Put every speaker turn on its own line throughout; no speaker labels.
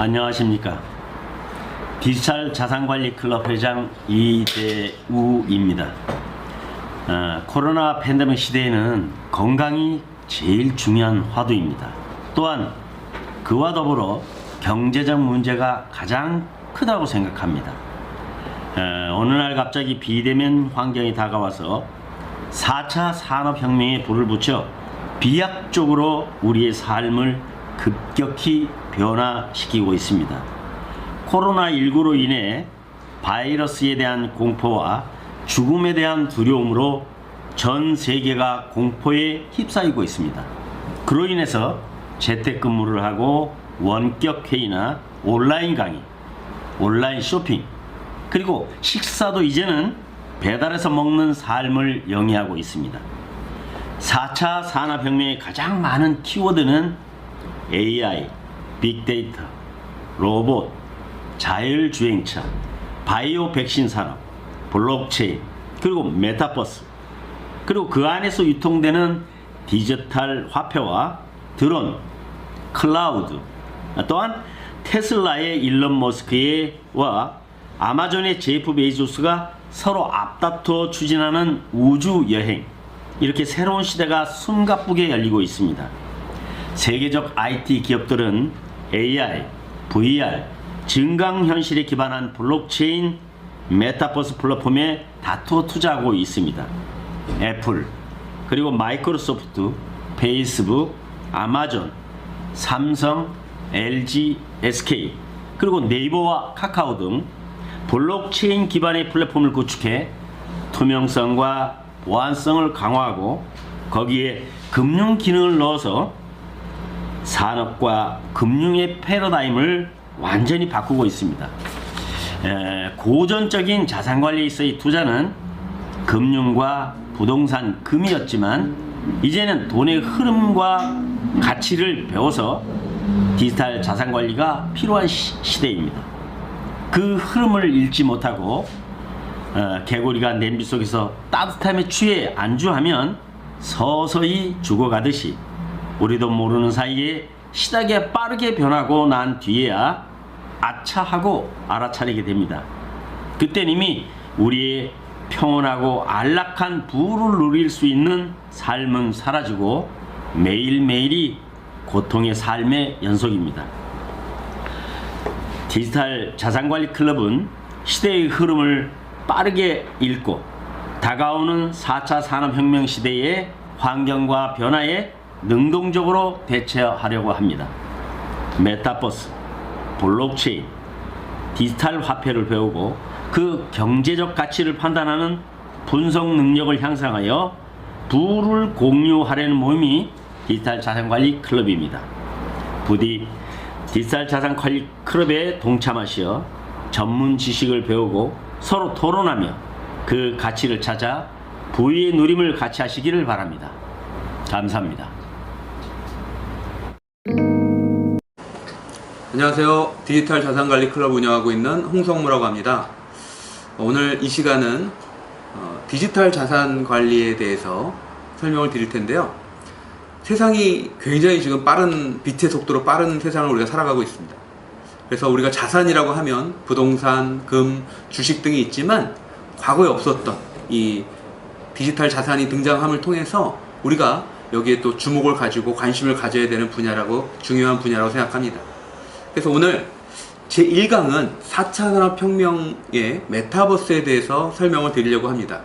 안녕하십니까. 디지털 자산관리 클럽 회장 이대우입니다. 코로나 팬데믹 시대에는 건강이 제일 중요한 화두입니다. 또한 그와 더불어 경제적 문제가 가장 크다고 생각합니다. 어느 날 갑자기 비대면 환경이 다가와서 4차 산업혁명에 불을 붙여 비약적으로 우리의 삶을 급격히 변화시키고 있습니다. 코로나19로 인해 바이러스에 대한 공포와 죽음에 대한 두려움으로 전 세계가 공포에 휩싸이고 있습니다. 그로 인해서 재택근무를 하고 원격 회의나 온라인 강의, 온라인 쇼핑, 그리고 식사도 이제는 배달해서 먹는 삶을 영위하고 있습니다. 4차 산업혁명의 가장 많은 키워드는 AI, 빅데이터, 로봇, 자율주행차, 바이오 백신 산업, 블록체인, 그리고 메타버스, 그리고 그 안에서 유통되는 디지털 화폐와 드론, 클라우드, 또한 테슬라의 일론 머스크와 아마존의 제프 베이조스가 서로 앞다투어 추진하는 우주 여행, 이렇게 새로운 시대가 숨가쁘게 열리고 있습니다. 세계적 IT 기업들은 AI, VR, 증강현실에 기반한 블록체인, 메타버스 플랫폼에 다투어 투자하고 있습니다. 애플, 그리고 마이크로소프트, 페이스북, 아마존, 삼성, LG, SK, 그리고 네이버와 카카오 등 블록체인 기반의 플랫폼을 구축해 투명성과 보안성을 강화하고 거기에 금융 기능을 넣어서 산업과 금융의 패러다임을 완전히 바꾸고 있습니다. 고전적인 자산관리에 있어의 투자는 금융과 부동산 금이었지만 이제는 돈의 흐름과 가치를 배워서 디지털 자산관리가 필요한 시대입니다. 그 흐름을 잃지 못하고 개구리가 냄비 속에서 따뜻함에 취해 안주하면 서서히 죽어가듯이 우리도 모르는 사이에 시대가 빠르게 변하고 난 뒤에야 아차 하고 알아차리게 됩니다. 그땐 이미 우리의 평온하고 안락한 부를 누릴 수 있는 삶은 사라지고 매일매일이 고통의 삶의 연속입니다. 디지털 자산관리 클럽은 시대의 흐름을 빠르게 읽고 다가오는 4차 산업혁명 시대의 환경과 변화에 능동적으로 대처하려고 합니다. 메타버스, 블록체인, 디지털 화폐를 배우고 그 경제적 가치를 판단하는 분석 능력을 향상하여 부를 공유하려는 모임이 디지털 자산관리 클럽입니다. 부디 디지털 자산관리 클럽에 동참하시어 전문 지식을 배우고 서로 토론하며 그 가치를 찾아 부의 누림을 같이 하시기를 바랍니다. 감사합니다.
안녕하세요. 디지털 자산관리 클럽 운영하고 있는 홍성무라고 합니다. 오늘 이 시간은 디지털 자산관리에 대해서 설명을 드릴 텐데요. 세상이 굉장히 지금 빛의 속도로 빠른 세상을 우리가 살아가고 있습니다. 그래서 우리가 자산이라고 하면 부동산, 금, 주식 등이 있지만 과거에 없었던 이 디지털 자산이 등장함을 통해서 우리가 여기에 또 주목을 가지고 관심을 가져야 되는 중요한 분야라고 생각합니다. 그래서 오늘 제1강은 4차 산업혁명의 메타버스에 대해서 설명을 드리려고 합니다.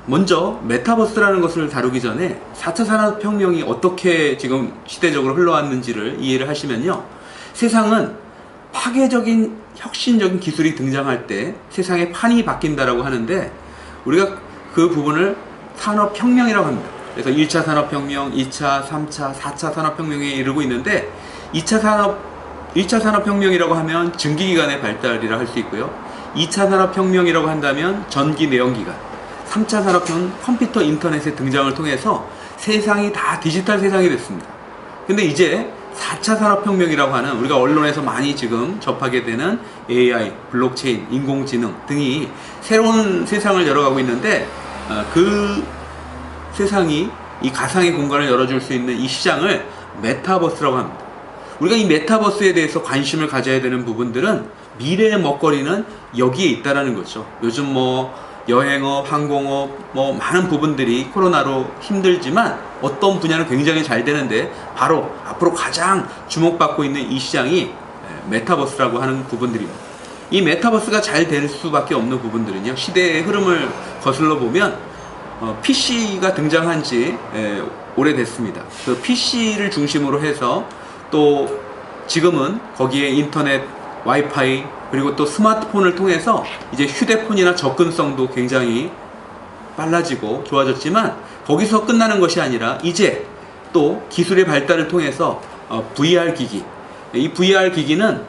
먼저 메타버스라는 것을 다루기 전에 4차 산업혁명이 어떻게 지금 시대적으로 흘러왔는지를 이해를 하시면요, 세상은 파괴적인 혁신적인 기술이 등장할 때 세상의 판이 바뀐다라고 하는데 우리가 그 부분을 산업혁명이라고 합니다. 그래서 1차 산업혁명, 2차, 3차, 4차 산업혁명에 이르고 있는데 1차 산업혁명이라고 하면 증기기관의 발달이라 할 수 있고요. 2차 산업혁명이라고 한다면 전기 내연기관, 3차 산업혁명은 컴퓨터 인터넷의 등장을 통해서 세상이 다 디지털 세상이 됐습니다. 근데 이제 4차 산업혁명이라고 하는 우리가 언론에서 많이 지금 접하게 되는 AI, 블록체인, 인공지능 등이 새로운 세상을 열어가고 있는데 그 세상이 이 가상의 공간을 열어줄 수 있는 이 시장을 메타버스라고 합니다. 우리가 이 메타버스에 대해서 관심을 가져야 되는 부분들은 미래의 먹거리는 여기에 있다라는 거죠. 요즘 뭐 여행업, 항공업, 뭐 많은 부분들이 코로나로 힘들지만 어떤 분야는 굉장히 잘 되는데 바로 앞으로 가장 주목받고 있는 이 시장이 메타버스라고 하는 부분들입니다. 이 메타버스가 잘 될 수밖에 없는 부분들은요, 시대의 흐름을 거슬러 보면 PC가 등장한 지 오래됐습니다. 그 PC를 중심으로 해서 또 지금은 거기에 인터넷, 와이파이, 그리고 또 스마트폰을 통해서 이제 휴대폰이나 접근성도 굉장히 빨라지고 좋아졌지만 거기서 끝나는 것이 아니라 이제 또 기술의 발달을 통해서 VR 기기, 이 VR 기기는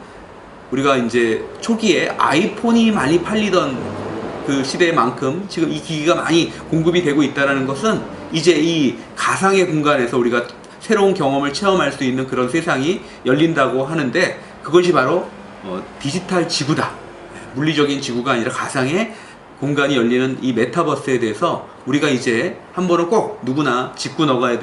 우리가 이제 초기에 아이폰이 많이 팔리던 그 시대만큼 지금 이 기기가 많이 공급이 되고 있다는 것은 이제 이 가상의 공간에서 우리가 새로운 경험을 체험할 수 있는 그런 세상이 열린다고 하는데, 그것이 바로 디지털 지구다. 물리적인 지구가 아니라 가상의 공간이 열리는 이 메타버스에 대해서 우리가 이제 한 번은 꼭 누구나 짚고 넘어가야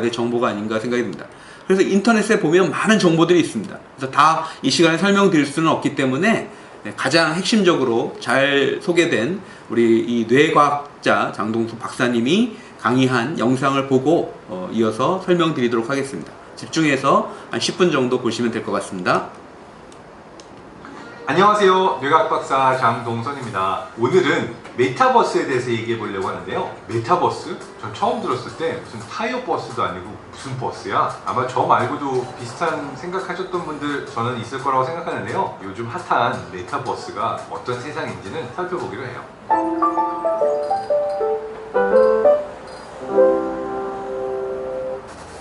될 정보가 아닌가 생각이 듭니다. 그래서 인터넷에 보면 많은 정보들이 있습니다. 그래서 다 이 시간에 설명드릴 수는 없기 때문에 가장 핵심적으로 잘 소개된 우리 이 뇌과학자 장동수 박사님이 강의한 영상을 보고 이어서 설명드리도록 하겠습니다. 집중해서 한 10분 정도 보시면 될 것 같습니다.
안녕하세요. 뇌과학 박사 장동선입니다. 오늘은 메타버스에 대해서 얘기해 보려고 하는데요. 메타버스? 전 처음 들었을 때 무슨 타이어 버스도 아니고 무슨 버스야? 아마 저 말고도 비슷한 생각하셨던 분들 저는 있을 거라고 생각하는데요. 요즘 핫한 메타버스가 어떤 세상인지는 살펴보기로 해요.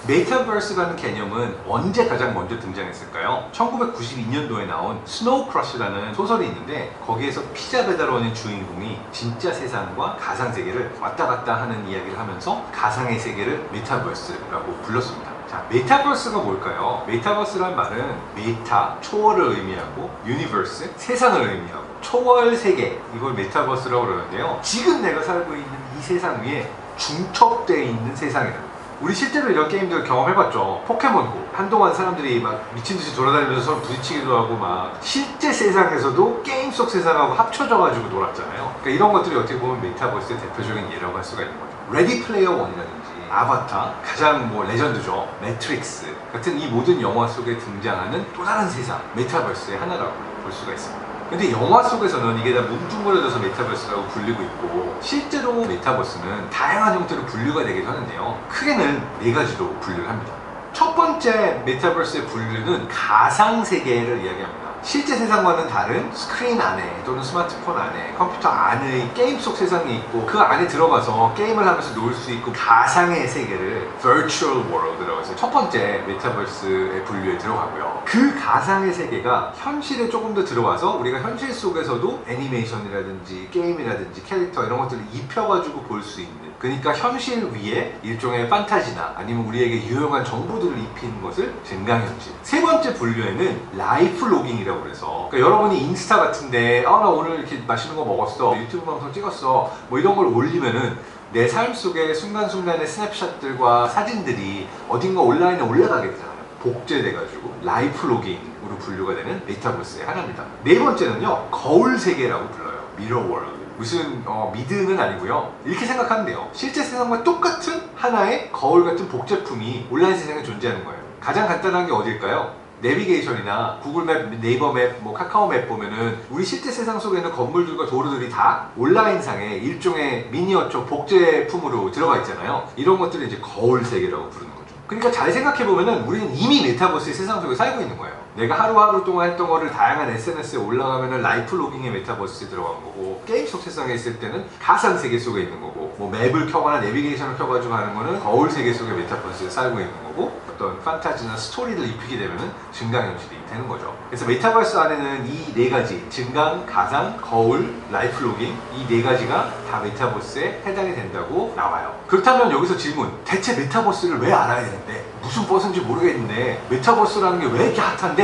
메타버스라는 개념은 언제 가장 먼저 등장했을까요? 1992년도에 나온 스노우 크러쉬라는 소설이 있는데, 거기에서 피자 배달원의 주인공이 진짜 세상과 가상 세계를 왔다 갔다 하는 이야기를 하면서 가상의 세계를 메타버스라고 불렀습니다. 자, 메타버스가 뭘까요? 메타버스란 말은 메타, 초월을 의미하고, 유니버스, 세상을 의미하고, 초월 세계, 이걸 메타버스라고 그러는데요. 지금 내가 살고 있는 이 세상 위에 중첩되어 있는 세상이랍니다. 우리 실제로 이런 게임들 경험해봤죠. 포켓몬고 한동안 사람들이 막 미친듯이 돌아다니면서 서로 부딪히기도 하고 막 실제 세상에서도 게임 속 세상하고 합쳐져가지고 놀았잖아요. 그러니까 이런 것들이 어떻게 보면 메타버스의 대표적인 예라고 할 수가 있는 거죠. 레디 플레이어 원이라든지 아바타, 가장 뭐 레전드죠, 매트릭스 같은 이 모든 영화 속에 등장하는 또 다른 세상, 메타버스의 하나라고 볼 수가 있습니다. 근데 영화 속에서는 이게 다 뭉뚱그려져서 메타버스라고 불리고 있고, 실제로 메타버스는 다양한 형태로 분류가 되기도 하는데요. 크게는 4가지로 분류를 합니다. 첫 번째 메타버스의 분류는 가상세계를 이야기합니다. 실제 세상과는 다른 스크린 안에 또는 스마트폰 안에, 컴퓨터 안의 게임 속 세상이 있고, 그 안에 들어가서 게임을 하면서 놀 수 있고, 가상의 세계를 Virtual World라고 해서 첫 번째 메타버스의 분류에 들어가고요. 그 가상의 세계가 현실에 조금 더 들어와서 우리가 현실 속에서도 애니메이션이라든지 게임이라든지 캐릭터 이런 것들을 입혀가지고 볼 수 있는, 그러니까 현실 위에 일종의 판타지나 아니면 우리에게 유용한 정보들을 입히는 것을 증강현실. 세 번째 분류에는 라이프 로깅이라고 그래서, 그러니까 여러분이 인스타 같은데 나 오늘 이렇게 맛있는 거 먹었어, 유튜브 방송 찍었어, 뭐 이런 걸 올리면은 내 삶 속의 순간순간의 스냅샷들과 사진들이 어딘가 온라인에 올라가게 되잖아요. 복제돼가지고 라이프 로깅으로 분류가 되는 메타버스의 하나입니다. 네 번째는요, 거울 세계라고 불러요. 미러 월드. 무슨 미드는 아니고요. 이렇게 생각하면 돼요. 실제 세상과 똑같은 하나의 거울 같은 복제품이 온라인 세상에 존재하는 거예요. 가장 간단한 게 어딜까요? 내비게이션이나 구글맵, 네이버맵, 뭐 카카오맵 보면은 우리 실제 세상 속에 있는 건물들과 도로들이 다 온라인상의 일종의 미니어처 복제품으로 들어가 있잖아요. 이런 것들을 이제 거울 세계라고 부르는 거죠. 그러니까 잘 생각해보면은 우리는 이미 메타버스의 세상 속에 살고 있는 거예요. 내가 하루하루 동안 했던 거를 다양한 SNS에 올라가면은 라이프 로깅의 메타버스에 들어간 거고, 게임 속 세상에 있을 때는 가상 세계 속에 있는 거고, 뭐 맵을 켜거나 내비게이션을 켜가지고 하는 거는 거울 세계 속의 메타버스에 살고 있는 거고, 어떤 판타지나 스토리를 입히게 되면은 증강현실이 되는 거죠. 그래서 메타버스 안에는 이 4가지, 증강, 가상, 거울, 라이프 로깅, 이 4가지가 다 메타버스에 해당이 된다고 나와요. 그렇다면 여기서 질문, 대체 메타버스를 왜 알아야 되는데, 무슨 버스인지 모르겠는데 메타버스라는 게 왜 이렇게 핫한데?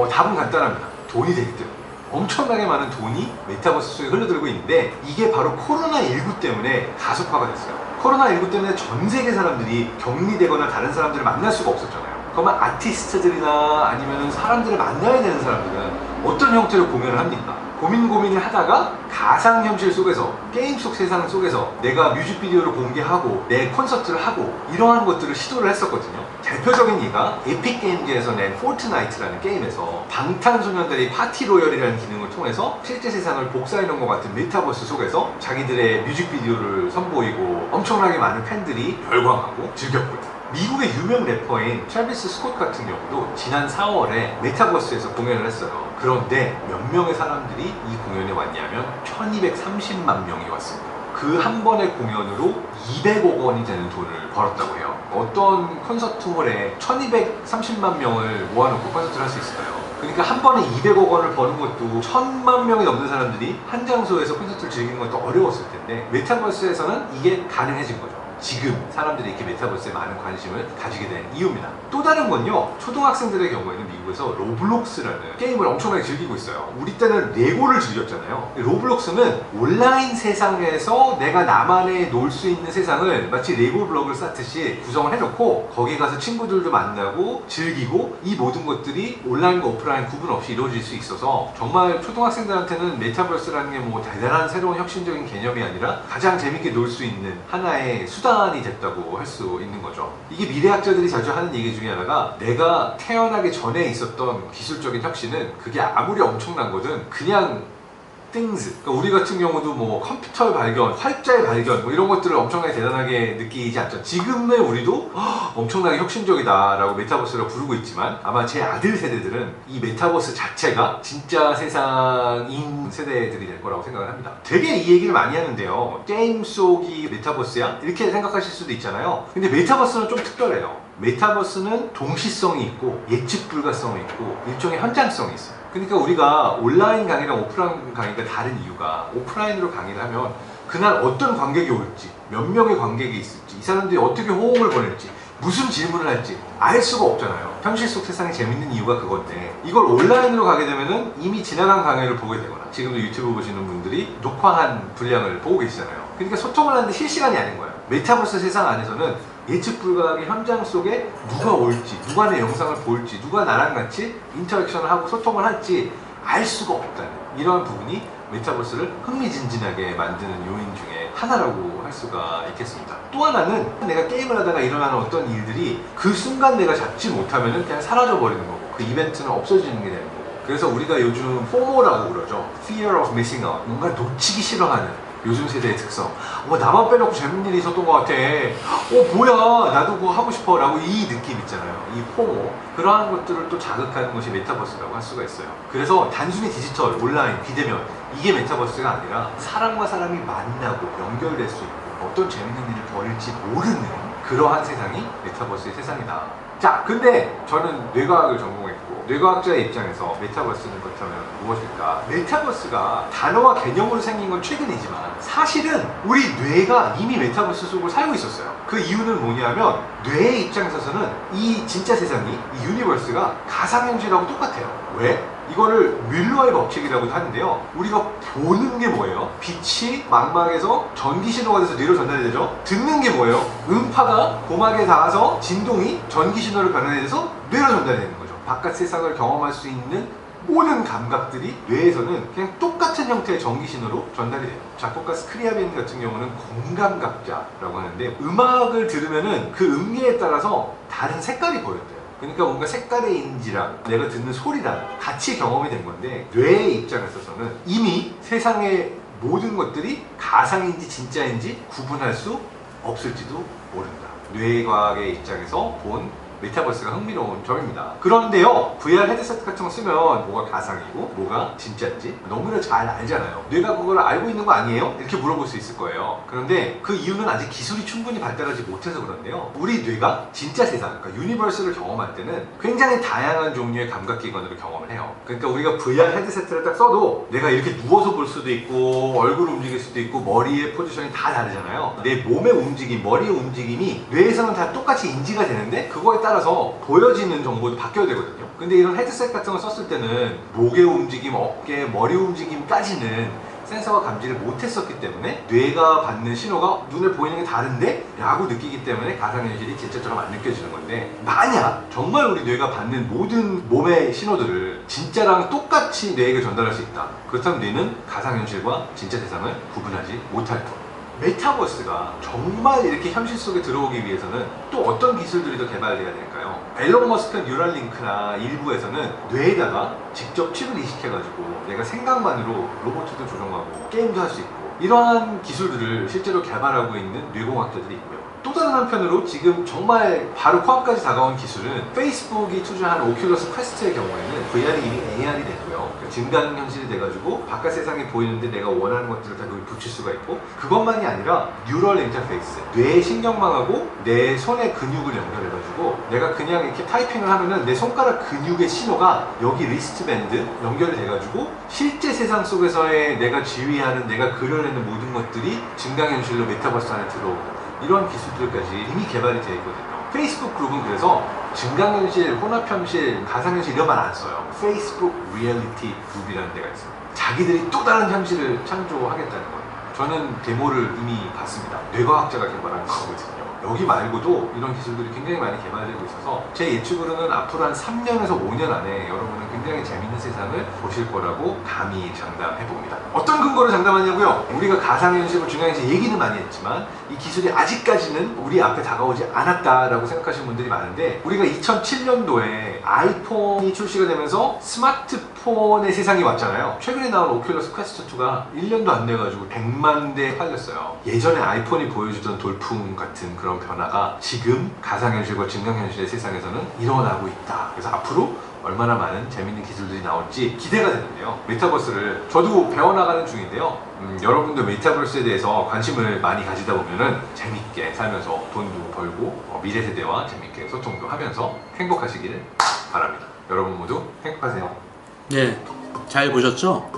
답은 간단합니다. 돈이 되기 때문에. 엄청나게 많은 돈이 메타버스 속에 흘러들고 있는데, 이게 바로 코로나19 때문에 가속화가 됐어요. 코로나19 때문에 전 세계 사람들이 격리되거나 다른 사람들을 만날 수가 없었잖아요. 그러면 아티스트들이나 아니면 사람들을 만나야 되는 사람들은 어떤 형태로 공연을 합니까? 고민을 하다가 가상현실 속에서, 게임 속 세상 속에서 내가 뮤직비디오를 공개하고 내 콘서트를 하고 이러한 것들을 시도를 했었거든요. 대표적인 예가 에픽게임즈에서 낸 포트나이트라는 게임에서 방탄소년단의 파티 로열이라는 기능을 통해서 실제 세상을 복사해놓은 것 같은 메타버스 속에서 자기들의 뮤직비디오를 선보이고 엄청나게 많은 팬들이 열광하고 즐겼고요. 미국의 유명 래퍼인 트래비스 스콧 같은 경우도 지난 4월에 메타버스에서 공연을 했어요. 그런데 몇 명의 사람들이 이 공연에 왔냐면 1230만 명이 왔습니다. 그 한 번의 공연으로 200억 원이 되는 돈을 벌었다고 해요. 어떤 콘서트홀에 1230만 명을 모아놓고 콘서트를 할 수 있을까요? 그러니까 한 번에 200억 원을 버는 것도 1000만 명이 넘는 사람들이 한 장소에서 콘서트를 즐기는 것도 어려웠을 텐데 메타버스에서는 이게 가능해진 거죠. 지금 사람들이 이렇게 메타버스에 많은 관심을 가지게 된 이유입니다. 또 다른 건요, 초등학생들의 경우에는 미국에서 로블록스라는 게임을 엄청나게 즐기고 있어요. 우리 때는 레고를 즐겼잖아요. 로블록스는 온라인 세상에서 내가 나만의 놀 수 있는 세상을 마치 레고 블록을 쌓듯이 구성을 해놓고 거기에 가서 친구들도 만나고 즐기고 이 모든 것들이 온라인과 오프라인 구분 없이 이루어질 수 있어서 정말 초등학생들한테는 메타버스라는 게 뭐 대단한 새로운 혁신적인 개념이 아니라 가장 재밌게 놀 수 있는 하나의 수단이 됐다고 할 수 있는 거죠. 이게 미래학자들이 자주 하는 얘기 중에 하나가 내가 태어나기 전에 있었던 기술적인 혁신은 그게 아무리 엄청난 거든 그냥 things. 그러니까 우리 같은 경우도 뭐 컴퓨터의 발견, 활자의 발견 뭐 이런 것들을 엄청나게 대단하게 느끼지 않죠. 지금의 우리도 엄청나게 혁신적이다라고 메타버스를 부르고 있지만 아마 제 아들 세대들은 이 메타버스 자체가 진짜 세상인 세대들이 될 거라고 생각을 합니다. 되게 이 얘기를 많이 하는데요. 게임 속이 메타버스야? 이렇게 생각하실 수도 있잖아요. 근데 메타버스는 좀 특별해요. 메타버스는 동시성이 있고 예측 불가성이 있고 일종의 현장성이 있어요. 그러니까 우리가 온라인 강의랑 오프라인 강의가 다른 이유가 오프라인으로 강의를 하면 그날 어떤 관객이 올지, 몇 명의 관객이 있을지, 이 사람들이 어떻게 호응을 보낼지, 무슨 질문을 할지 알 수가 없잖아요. 현실 속 세상이 재밌는 이유가 그건데 이걸 온라인으로 가게 되면은 이미 지나간 강의를 보게 되거나 지금도 유튜브 보시는 분들이 녹화한 분량을 보고 계시잖아요. 그러니까 소통을 하는데 실시간이 아닌 거예요. 메타버스 세상 안에서는 예측 불가하게 현장 속에 누가 올지, 누가 내 영상을 볼지, 누가 나랑 같이 인터랙션을 하고 소통을 할지 알 수가 없다는 이런 부분이 메타버스를 흥미진진하게 만드는 요인 중에 하나라고 할 수가 있겠습니다. 또 하나는 내가 게임을 하다가 일어나는 어떤 일들이 그 순간 내가 잡지 못하면 그냥 사라져버리는 거고 그 이벤트는 없어지는 게 되는 거고 그래서 우리가 요즘 포모라고 그러죠. Fear of Missing Out. 뭔가 놓치기 싫어하는 요즘 세대의 특성. 나만 빼놓고 재밌는 일이 있었던 것 같아. 뭐야 나도 그거 하고 싶어 라고 이 느낌 있잖아요. 이 포모. 그러한 것들을 또 자극하는 것이 메타버스라고 할 수가 있어요. 그래서 단순히 디지털, 온라인, 비대면 이게 메타버스가 아니라 사람과 사람이 만나고 연결될 수 있고 어떤 재밌는 일을 벌일지 모르는 그러한 세상이 메타버스의 세상이다. 자, 근데 저는 뇌과학을 전공했고 뇌과학자의 입장에서 메타버스는 그렇다면 무엇일까? 메타버스가 단어와 개념으로 생긴 건 최근이지만 사실은 우리 뇌가 이미 메타버스 속을 살고 있었어요. 그 이유는 뭐냐면 뇌의 입장에서는 이 진짜 세상이, 이 유니버스가 가상현실하고 똑같아요. 왜? 이거를 뮬러의 법칙이라고도 하는데요. 우리가 보는 게 뭐예요? 빛이 망막에서 전기 신호가 돼서 뇌로 전달이 되죠? 듣는 게 뭐예요? 음파가 고막에 닿아서 진동이 전기 신호를 변환해서 뇌로 전달이 되는 거죠. 바깥 세상을 경험할 수 있는 모든 감각들이 뇌에서는 그냥 똑같은 형태의 전기 신호로 전달이 돼요. 작곡가 스크리아빈 같은 경우는 공감각자라고 하는데 음악을 들으면은 그 음계에 따라서 다른 색깔이 보였대요. 그러니까 뭔가 색깔의 인지랑 내가 듣는 소리랑 같이 경험이 된 건데 뇌의 입장에서는 이미 세상의 모든 것들이 가상인지 진짜인지 구분할 수 없을지도 모른다. 뇌과학의 입장에서 본 메타버스가 흥미로운 점입니다. 그런데요, VR 헤드셋 같은 거 쓰면 뭐가 가상이고 뭐가 진짜인지 너무나 잘 알잖아요. 뇌가 그걸 알고 있는 거 아니에요? 이렇게 물어볼 수 있을 거예요. 그런데 그 이유는 아직 기술이 충분히 발달하지 못해서 그런데요. 우리 뇌가 진짜 세상, 그러니까 유니버스를 경험할 때는 굉장히 다양한 종류의 감각기관으로 경험을 해요. 그러니까 우리가 VR 헤드셋을 딱 써도 내가 이렇게 누워서 볼 수도 있고 얼굴을 움직일 수도 있고 머리의 포지션이 다 다르잖아요. 내 몸의 움직임, 머리의 움직임이 뇌에서는 다 똑같이 인지가 되는데 그거에 따라서 보여지는 정보도 바뀌어야 되거든요. 근데 이런 헤드셋 같은 거 썼을 때는 목의 움직임, 어깨, 머리 움직임까지는 센서가 감지를 못했었기 때문에 뇌가 받는 신호가 눈에 보이는 게 다른데? 라고 느끼기 때문에 가상현실이 진짜처럼 안 느껴지는 건데, 만약 정말 우리 뇌가 받는 모든 몸의 신호들을 진짜랑 똑같이 뇌에게 전달할 수 있다. 그렇다면 뇌는 가상현실과 진짜 세상을 구분하지 못할 것. 메타버스가 정말 이렇게 현실 속에 들어오기 위해서는 또 어떤 기술들이 더 개발돼야 될까요? 앨런 머스크 뉴럴링크나 일부에서는 뇌에다가 직접 칩을 이식해가지고 내가 생각만으로 로봇도 조종하고 게임도 할 수 있고, 이러한 기술들을 실제로 개발하고 있는 뇌공학자들이 있고요. 또 다른 한편으로 지금 정말 바로 코앞까지 다가온 기술은 페이스북이 투자한 오큘러스 퀘스트의 경우에는 VR이 이미 AR이 됐고요. 증강현실이 돼가지고 바깥 세상이 보이는데 내가 원하는 것들을 다 여기 붙일 수가 있고, 그것만이 아니라 뉴럴 인터페이스, 뇌의 신경망하고 내 손의 근육을 연결해가지고 내가 그냥 이렇게 타이핑을 하면은 내 손가락 근육의 신호가 여기 리스트밴드 연결이 돼가지고 실제 세상 속에서의 내가 지휘하는, 내가 그려내는 모든 것들이 증강현실로 메타버스 안에 들어오는 이런 기술들까지 이미 개발이 되어 있거든요. 페이스북 그룹은 그래서 증강현실, 혼합현실, 가상현실 이런 말 안 써요. 페이스북 리얼리티 그룹이라는 데가 있어요. 자기들이 또 다른 현실을 창조하겠다는 거예요. 저는 데모를 이미 봤습니다. 뇌과학자가 개발한 거거든요. 여기 말고도 이런 기술들이 굉장히 많이 개발되고 있어서 제 예측으로는 앞으로 한 3년에서 5년 안에 여러분은 굉장히 재밌는 세상을 보실 거라고 감히 장담해봅니다. 어떤 근거로 장담하냐고요? 우리가 가상현실과 증강현실 얘기는 많이 했지만 이 기술이 아직까지는 우리 앞에 다가오지 않았다라고 생각하시는 분들이 많은데, 우리가 2007년도에 아이폰이 출시가 되면서 스마트폰의 세상이 왔잖아요. 최근에 나온 오큘러스 퀘스트 2가 1년도 안 돼가지고 100만 대 팔렸어요. 예전에 아이폰이 보여주던 돌풍 같은 그런 변화가 지금 가상현실과 증강현실의 세상에서는 일어나고 있다. 그래서 앞으로 얼마나 많은 재밌는 기술들이 나올지 기대가 되는데요. 메타버스를 저도 배워나가는 중인데요. 여러분도 메타버스에 대해서 관심을 많이 가지다 보면은 재밌게 살면서 돈도 벌고 미래 세대와 재밌게 소통도 하면서 행복하시기를 바랍니다. 여러분 모두 행복하세요.
네, 잘 보셨죠?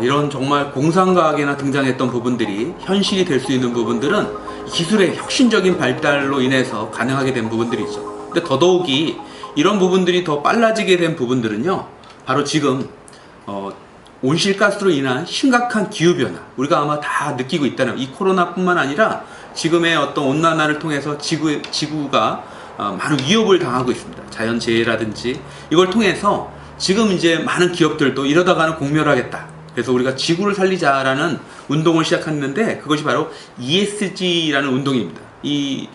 이런 정말 공상과학에나 등장했던 부분들이 현실이 될 수 있는 부분들은 기술의 혁신적인 발달로 인해서 가능하게 된 부분들이죠. 근데 더더욱이 이런 부분들이 더 빨라지게 된 부분들은요, 바로 지금 온실가스로 인한 심각한 기후변화, 우리가 아마 다 느끼고 있다는, 이 코로나뿐만 아니라 지금의 어떤 온난화를 통해서 지구가 많은 위협을 당하고 있습니다. 자연재해라든지 이걸 통해서 지금 이제 많은 기업들도 이러다가는 공멸하겠다, 그래서 우리가 지구를 살리자라는 운동을 시작했는데, 그것이 바로 ESG라는 운동입니다. 이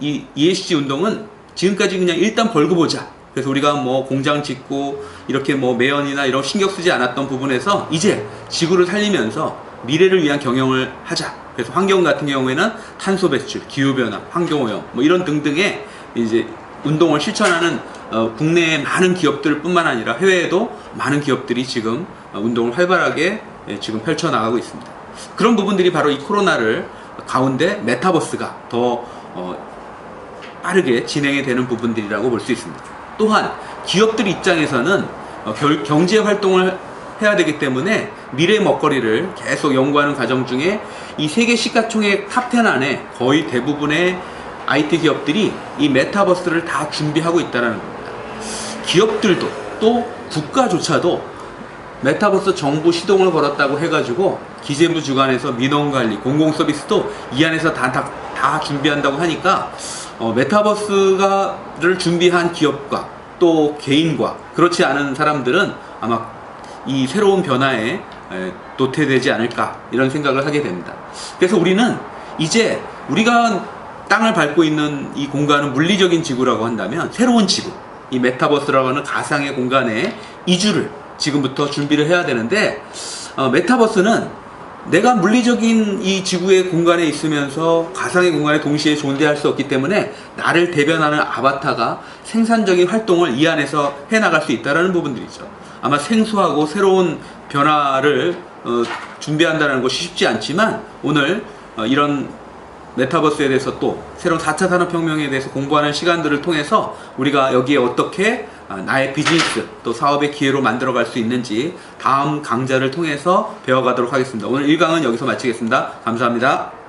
ESG 운동은 지금까지 그냥 일단 벌고 보자, 그래서 우리가 뭐 공장 짓고 이렇게 뭐 매연이나 이런 신경 쓰지 않았던 부분에서 이제 지구를 살리면서 미래를 위한 경영을 하자. 그래서 환경 같은 경우에는 탄소 배출, 기후변화, 환경오염 뭐 이런 등등의 이제 운동을 실천하는 국내의 많은 기업들 뿐만 아니라 해외에도 많은 기업들이 지금 운동을 활발하게 지금 펼쳐나가고 있습니다. 그런 부분들이 바로 이 코로나를 가운데 메타버스가 더 빠르게 진행이 되는 부분들이라고 볼 수 있습니다. 또한 기업들 입장에서는 경제 활동을 해야 되기 때문에 미래 먹거리를 계속 연구하는 과정 중에 이 세계 시가총액 탑10 안에 거의 대부분의 IT 기업들이 이 메타버스를 다 준비하고 있다는 겁니다. 기업들도 또 국가조차도 메타버스 정부 시동을 걸었다고 해가지고 기재부 주관에서 민원관리, 공공서비스도 이 안에서 다 준비한다고 하니까 메타버스를 준비한 기업과 또 개인과 그렇지 않은 사람들은 아마 이 새로운 변화에 도태되지 않을까, 이런 생각을 하게 됩니다. 그래서 우리는 이제 우리가 땅을 밟고 있는 이 공간은 물리적인 지구라고 한다면, 새로운 지구, 이 메타버스라고 하는 가상의 공간에 이주를 지금부터 준비를 해야 되는데, 메타버스는 내가 물리적인 이 지구의 공간에 있으면서 가상의 공간에 동시에 존재할 수 없기 때문에 나를 대변하는 아바타가 생산적인 활동을 이 안에서 해나갈 수 있다는 부분들이죠. 아마 생소하고 새로운 변화를 준비한다는 것이 쉽지 않지만, 오늘 이런 메타버스에 대해서 또 새로운 4차 산업혁명에 대해서 공부하는 시간들을 통해서 우리가 여기에 어떻게 나의 비즈니스 또 사업의 기회로 만들어갈 수 있는지 다음 강좌를 통해서 배워가도록 하겠습니다. 오늘 1강은 여기서 마치겠습니다. 감사합니다.